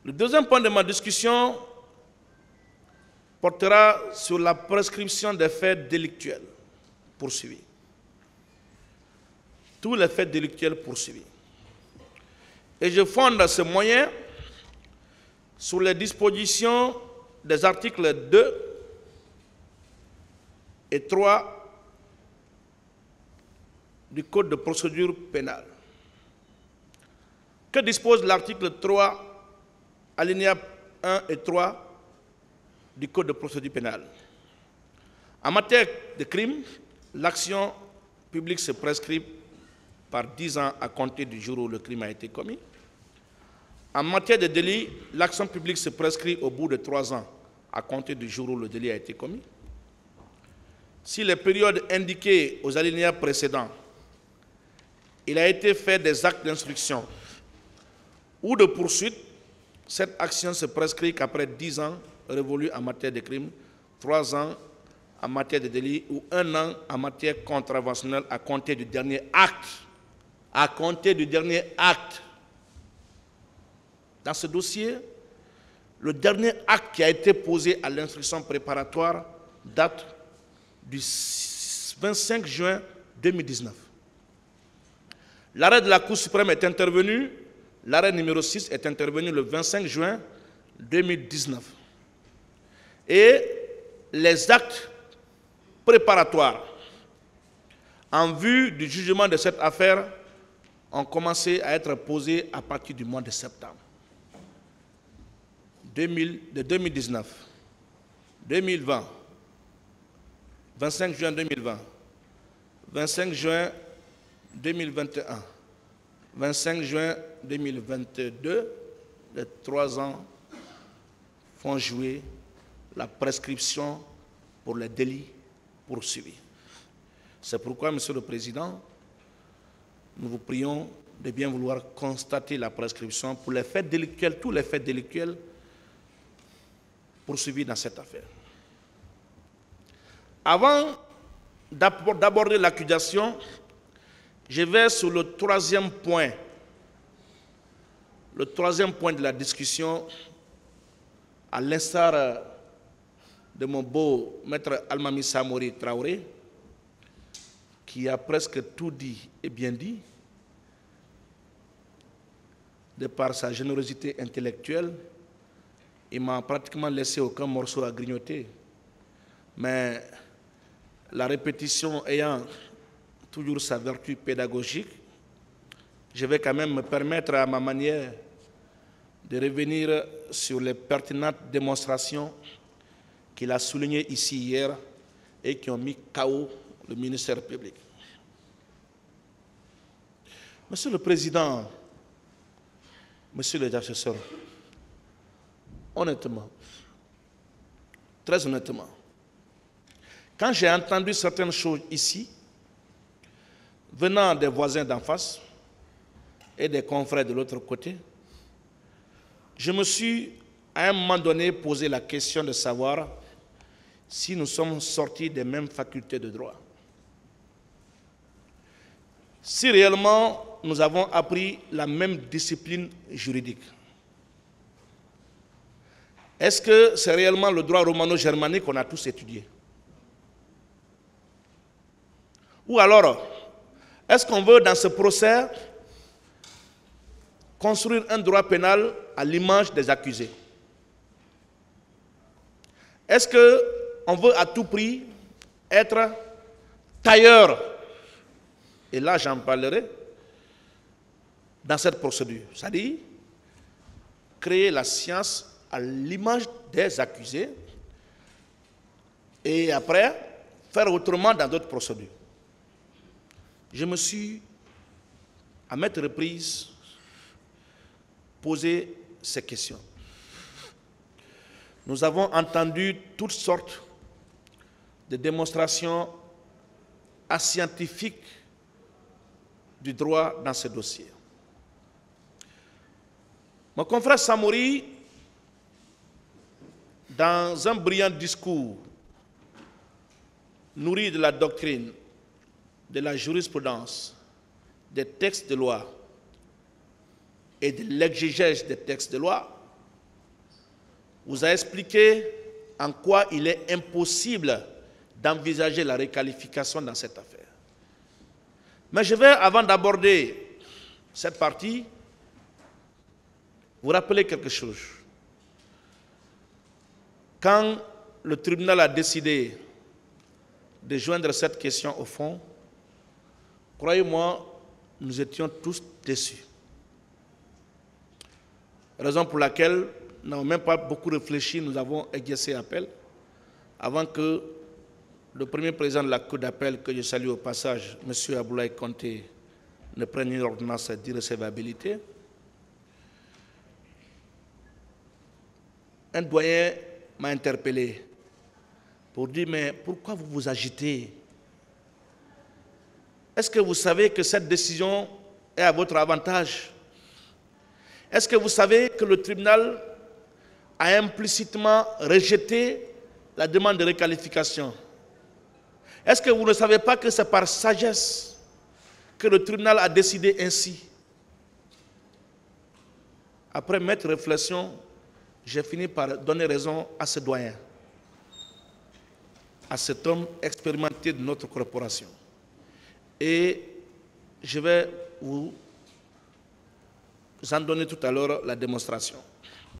Le deuxième point de ma discussion portera sur la prescription des faits délictuels poursuivis. Tous les faits délictuels poursuivis. Et je fonde ce moyen sur les dispositions des articles 2 et 3 du Code de procédure pénale. Que dispose l'article 3, alinéa 1 et 3 du Code de procédure pénale? En matière de crime, l'action publique se prescrit par 10 ans à compter du jour où le crime a été commis. En matière de délit, l'action publique se prescrit au bout de 3 ans à compter du jour où le délit a été commis. Si les périodes indiquées aux alinéas précédents, il a été fait des actes d'instruction ou de poursuite, cette action se prescrit qu'après 10 ans révolus en matière de crime, 3 ans en matière de délit ou 1 an en matière contraventionnelle à compter du dernier acte. À compter du dernier acte. Dans ce dossier, le dernier acte qui a été posé à l'instruction préparatoire date du 25 juin 2019. L'arrêt de la Cour suprême est intervenu, l'arrêt numéro 6 est intervenu le 25 juin 2019. Et les actes préparatoires en vue du jugement de cette affaire ont commencé à être posés à partir du mois de septembre de 2019, 2020, 25 juin 2020, 25 juin 2021, 25 juin 2022, les 3 ans font jouer la prescription pour les délits poursuivis. C'est pourquoi, Monsieur le Président, nous vous prions de bien vouloir constater la prescription pour les faits délictuels, tous les faits délictuels poursuivis dans cette affaire. Avant d'aborder l'accusation, je vais sur le troisième point de la discussion, à l'instar de mon beau maître Almami Samori Traoré, qui a presque tout dit et bien dit, de par sa générosité intellectuelle. Il m'a pratiquement laissé aucun morceau à grignoter. Mais la répétition ayant toujours sa vertu pédagogique, je vais quand même me permettre à ma manière de revenir sur les pertinentes démonstrations qu'il a soulignées ici hier et qui ont mis KO le ministère public. Monsieur le Président, Monsieur le assesseur, honnêtement, très honnêtement, quand j'ai entendu certaines choses ici, venant des voisins d'en face et des confrères de l'autre côté, je me suis à un moment donné posé la question de savoir si nous sommes sortis des mêmes facultés de droit. Si réellement nous avons appris la même discipline juridique. Est-ce que c'est réellement le droit romano-germanique qu'on a tous étudié? Ou alors, est-ce qu'on veut dans ce procès construire un droit pénal à l'image des accusés? Est-ce qu'on veut à tout prix être tailleur? Et là, j'en parlerai dans cette procédure. C'est-à-dire créer la science à l'image des accusés et après faire autrement dans d'autres procédures. Je me suis, à maintes reprises, posé ces questions. Nous avons entendu toutes sortes de démonstrations ascientifiques du droit dans ce dossier. Mon confrère Samori, dans un brillant discours nourri de la doctrine, de la jurisprudence, des textes de loi et de l'exégèse des textes de loi, vous a expliqué en quoi il est impossible d'envisager la requalification dans cette affaire. Mais je vais, avant d'aborder cette partie, vous rappeler quelque chose. Quand le tribunal a décidé de joindre cette question au fond, croyez-moi, nous étions tous déçus. Raison pour laquelle nous n'avons même pas beaucoup réfléchi, nous avons exercé appel avant que le premier président de la Cour d'appel, que je salue au passage, M. Aboulaye Konté, ne prenne une ordonnance d'irrecevabilité. Un doyen m'a interpellé pour dire, mais pourquoi vous vous agitez? Est-ce que vous savez que cette décision est à votre avantage? Est-ce que vous savez que le tribunal a implicitement rejeté la demande de requalification? Est-ce que vous ne savez pas que c'est par sagesse que le tribunal a décidé ainsi? Après maintes réflexions, j'ai fini par donner raison à ce doyen, à cet homme expérimenté de notre corporation. Et je vais vous en donner tout à l'heure la démonstration.